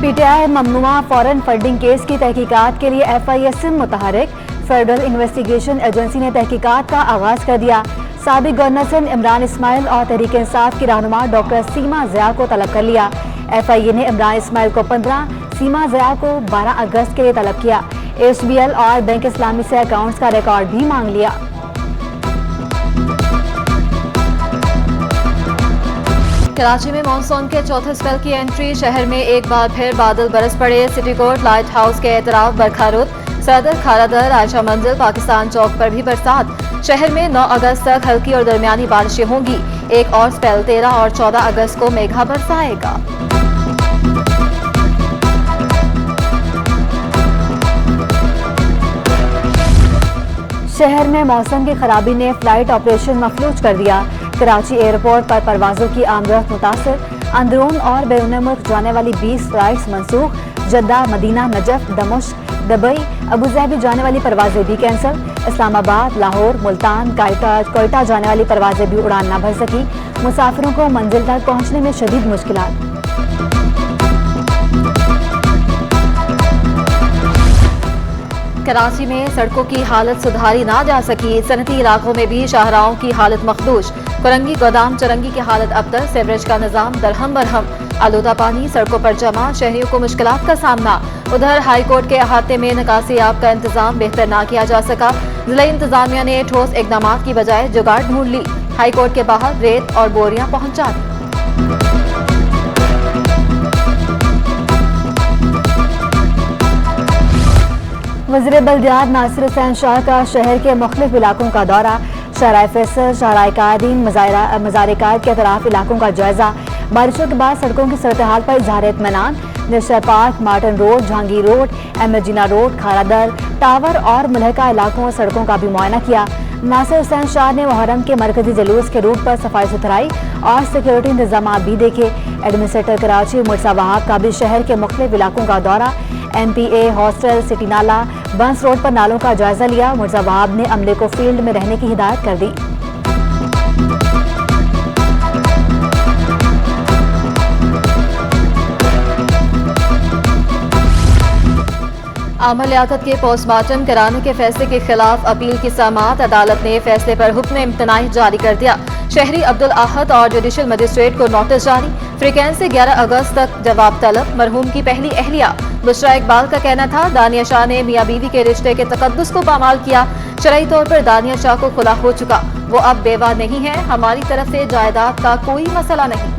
PTI ममनुआ foreign funding case की तहकीकात के लिए FISM मुतहरिक। फेडरल इन्वेस्टिगेशन एजेंसी ने तहकीकात का आगाज कर दिया। साबिक गवर्नर सिंध इमरान इस्माइल और तहरीक इंसाफ की रहनुमा डॉक्टर सीमा ज़िया को तलब कर लिया। FIA ने इमरान इस्माइल को 15, सीमा ज़िया को 12 अगस्त के लिए तलब किया। HBL और बैंक इस्लामी से अकाउंट्स का रिकॉर्ड भी मांग लिया। कराची में मानसून के चौथे स्पेल की एंट्री। शहर में एक बार फिर बादल बरस पड़े। सिटी कोर्ट, लाइट हाउस के एतराफ बरखा रुत। सदर, खारादर, आयशा मंजिल, पाकिस्तान चौक पर भी बरसात। शहर में 9 अगस्त तक हल्की और दरमियानी बारिशें होंगी। एक और स्पेल 13 और 14 अगस्त को मेघा बरसाएगा। शहर में मौसम की खराबी ने फ्लाइट ऑपरेशन मफलूज कर दिया। कराची एयरपोर्ट पर परवाजों की आमदरफ्त मुतासर। अंदरून और बैरून मुल्क जाने वाली 20 फ्लाइट्स मनसूख। जद्दा, मदीना, नजफ, दमश्क, दुबई, अबूधाबी जाने वाली परवाजें भी कैंसिल। इस्लामाबाद, लाहौर, मुल्तान, कोयटा जाने वाली परवाजें भी उड़ान न भर सकी। मुसाफिरों को मंजिल तक पहुंचने में शदीद मुश्किलात। कराची में सड़कों की हालत सुधारी ना जा सकी। सनती इलाकों में भी शाहराहों की हालत मखदूश। कुरंगी, गोदाम, चरंगी की हालत अबतर। सेवरेज का निजाम दरहम बरहम। आलूदा पानी सड़कों पर जमा। शहरियों को मुश्किलात का सामना। उधर हाई कोर्ट के अहाते में निकासी आब का इंतजाम बेहतर ना किया जा सका। जिला इंतजामिया ने ठोस इकदाम की बजाय जुगाड़ ढूंढ ली। हाई कोर्ट के बाहर रेत और बोरियां पहुंचा दी। वज़ीर बल्दियात नासिर हुसैन शाह का शहर के मुख्तलिफ इलाकों का दौरा। शहराए फैसल, शहराए कायदीन, मज़ार कायद के अतराफ इलाकों का जायजा। बारिशों के बाद सड़कों की सूरत हाल पर इजहार इत्मीनान। National park, Martin road, Jahangir road, एमजीना रोड, खारादर, टावर और मुलहका इलाकों और सड़कों का भी मुआयना किया। नासिर हुसैन शाह ने मुहर्रम के मरकजी जुलूस के रूट पर सफाई सुथराई और सिक्योरिटी इंतजाम भी देखे। एडमिनिस्ट्रेटर कराची मुर्सा वहाब का भी शहर के मुख्तलिफ इलाकों का दौरा। MPA हॉस्टल, सिटी नाला, बंस रोड पर नालों का जायजा लिया। मुर्सा वहाब ने अमले को फील्ड में रहने की हिदायत कर दी। आमर लियाकत के पोस्टमार्टम कराने के फैसले के खिलाफ अपील की समाअत। अदालत ने फैसले पर हुक्म इम्तनाई जारी कर दिया। शहरी अब्दुल आहद और जुडिशल मजिस्ट्रेट को नोटिस जारी। फ्रीकेंस से 11 अगस्त तक जवाब तलब। मरहूम की पहली अहलिया बुशरा इकबाल का कहना था दानिया शाह ने मियाँ बीवी के रिश्ते के तकद्दुस को पामाल किया। शरई तौर पर दानिया शाह को खुला हो चुका। वो अब बेवा नहीं है। हमारी तरफ से जायदाद का कोई मसला नहीं।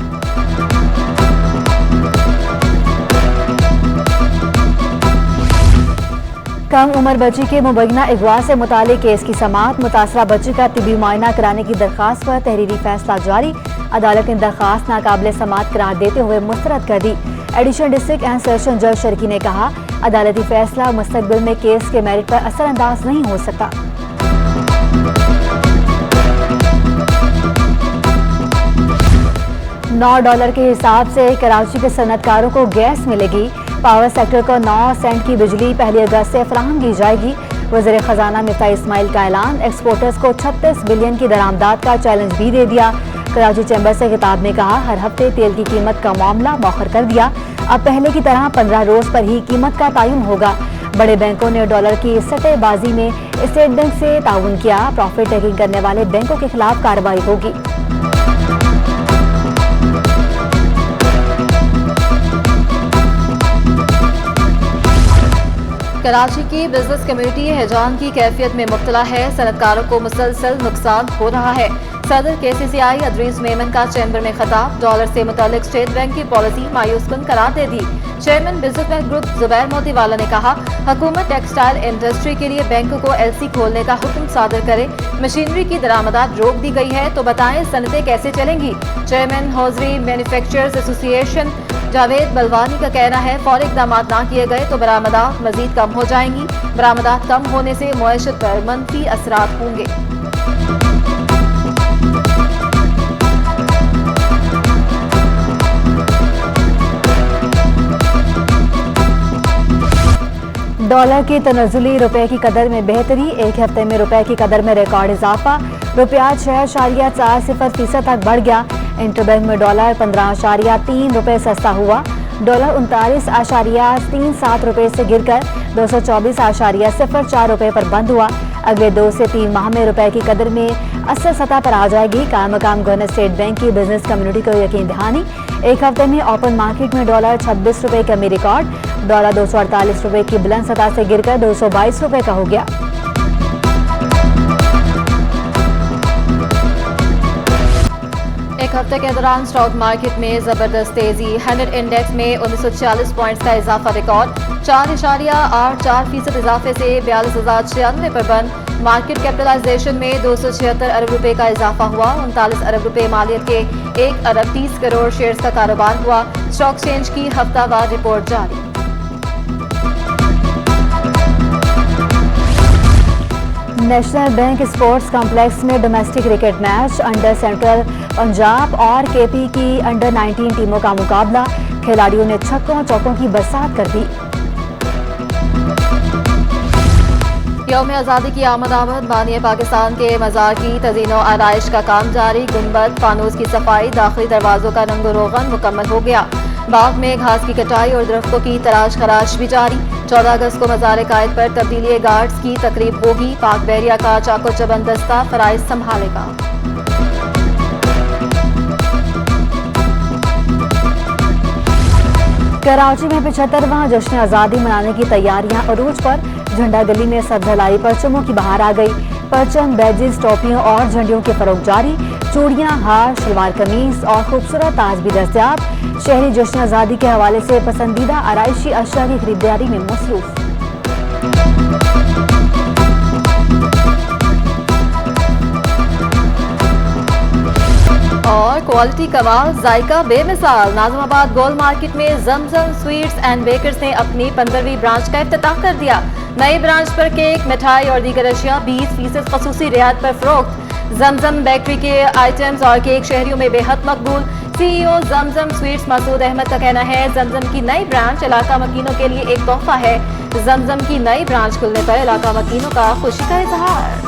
कम उम्र बच्ची के मुबैना अगवा से मुतालिक केस की समाअत। मुतासरा बच्ची का तिबी मुआयना कराने की दरख्वास्त पर तहरीरी फैसला जारी। अदालत ने दरख्वास्त नाकाबिले समाअत करार देते हुए मुस्तरद कर दी। एडिशनल डिस्ट्रिक्ट एंड सेशन जज शर्की ने कहा अदालती फैसला मुस्तकबिल में केस के मेरिट पर असरअंदाज नहीं हो सकता। $9 के हिसाब से कराची के सनतकारों को गैस मिलेगी। पावर सेक्टर को 9 सेंट की बिजली 1 अगस्त से फराहम की जाएगी। वज़ीर खजाना मिफ्ताह इस्माइल का ऐलान। एक्सपोर्टर्स को 36 बिलियन की दरामदात का चैलेंज भी दे दिया। कराची चैम्बर से खिताब में कहा हर हफ्ते तेल की कीमत का मामला मौखर कर दिया। अब पहले की तरह 15 रोज पर ही कीमत का तयन होगा। बड़े बैंकों ने डॉलर की सट्टेबाजी में स्टेट बैंक से ताउन किया। प्रॉफिट टेकिंग करने वाले बैंकों के खिलाफ कार्रवाई होगी। कराची की बिजनेस कम्युनिटी हैजान की कैफियत में मुब्तला है। सनतकारों को मुसलसल नुकसान हो रहा है। सदर KCCI अदरीस मेमन का चैम्बर में खिताब। डॉलर से मुतालिक स्टेट बैंक की पॉलिसी मायूसकुन करार दे दी। Chairman businessman group Zubair Motiwala ने कहा हुकूमत टेक्सटाइल इंडस्ट्री के लिए बैंक को LC खोलने का हुक्म सादर करे। मशीनरी की दरामदात रोक दी गई है तो बताएं सनतें कैसे चलेंगी। Chairman hosiery manufacturers association Javed Balwani का कहना है फौरी इक़दाम ना किए गए तो बरामदात मजीद कम हो जाएंगी। बरामदात कम होने से मुआशत पर मनफी असरात होंगे। डॉलर की तनज़ुली रुपए की कदर में बेहतरी। एक हफ्ते में रुपए की कदर में रिकॉर्ड इजाफा। रुपया 6.40% तक बढ़ गया। इंटरबैंक में डॉलर 15.3 रुपए सस्ता हुआ। $39.37 रुपये से गिरकर 224.04 रुपये पर बंद हुआ। अगले 2 से 3 माह में रुपए की कदर में असर सतह पर आ जाएगी। कायम गवर्नर स्टेट बैंक की बिजनेस कम्युनिटी को यकीन दहानी। एक हफ्ते में ओपन मार्केट में डॉलर 26 रुपये का मी रिकॉर्ड, डॉलर 248 रुपये की बुलंद सतह से गिरकर 222 रुपये का हो गया। एक हफ्ते के दौरान स्टॉक मार्केट में जबरदस्त तेजी। 100 इंडेक्स में 1940 पॉइंट्स का इजाफा रिकॉर्ड, 4.84% इजाफे से 42,096 पर बंद। मार्केट कैपिटलाइजेशन में 276 अरब रुपए का इजाफा हुआ। 39 अरब रुपए मालियत के 1 अरब 30 करोड़ शेयर्स का कारोबार हुआ। स्टॉक एक्सचेंज की हफ्तावार रिपोर्ट जारी। नेशनल बैंक स्पोर्ट्स कॉम्प्लेक्स में domestic cricket match, under central Punjab और केपी की अंडर 19 टीमों का मुकाबला। खिलाड़ियों ने छक्कों चौकों की बरसात कर दी। यौम आज़ादी की आमद बानिए पाकिस्तान के मज़ार की तज़ीनो आराइश का काम जारी। गुंबद, फानूस की सफाई, दाखिली दरवाजों का रंग रोगन मुकम्मल हो गया। बाग में घास की कटाई और दरख्तों की तराश खराश भी जारी। 14 अगस्त को मज़ार कायद पर तब्दीली गार्ड्स की तकरीब होगी। पाक बहरिया का चाको चबंद दस्ता फराइज संभालेगा। कराची में 75वां जश्न आज़ादी मनाने की तैयारियां अरूज पर। झंडा गली में सबझलाई परचमों की बहार आ गई। परचम, बैजेस, टोपियों और झंडियों के फरोग जारी। चूड़ियां, हार, शलवार कमीज और खूबसूरत ताज भी दस्तयाब। शहरी जश्न आज़ादी के हवाले से पसंदीदा आराइशी अशिया की खरीदारी में मसरूफ। और क्वालिटी कमाल, जायका बेमिसाल। नाज़िमाबाद गोल मार्केट में जमजम स्वीट्स एंड बेकर्स ने अपनी 15वीं ब्रांच का इफ्तिताह कर दिया। नई ब्रांच पर केक, मिठाई और दीगर अशिया 20% खसूसी रियायत पर फरोख्त। जमजम बेकरी के आइटम्स और केक शहरियों में बेहद मकबूल। CEO जमजम स्वीट्स मसूद अहमद का कहना है, जमजम की नई ब्रांच इलाका मकीनों के लिए एक तोहफा है। जमजम की नई ब्रांच खुलने पर इलाका मकीनों का खुशी का इजहार।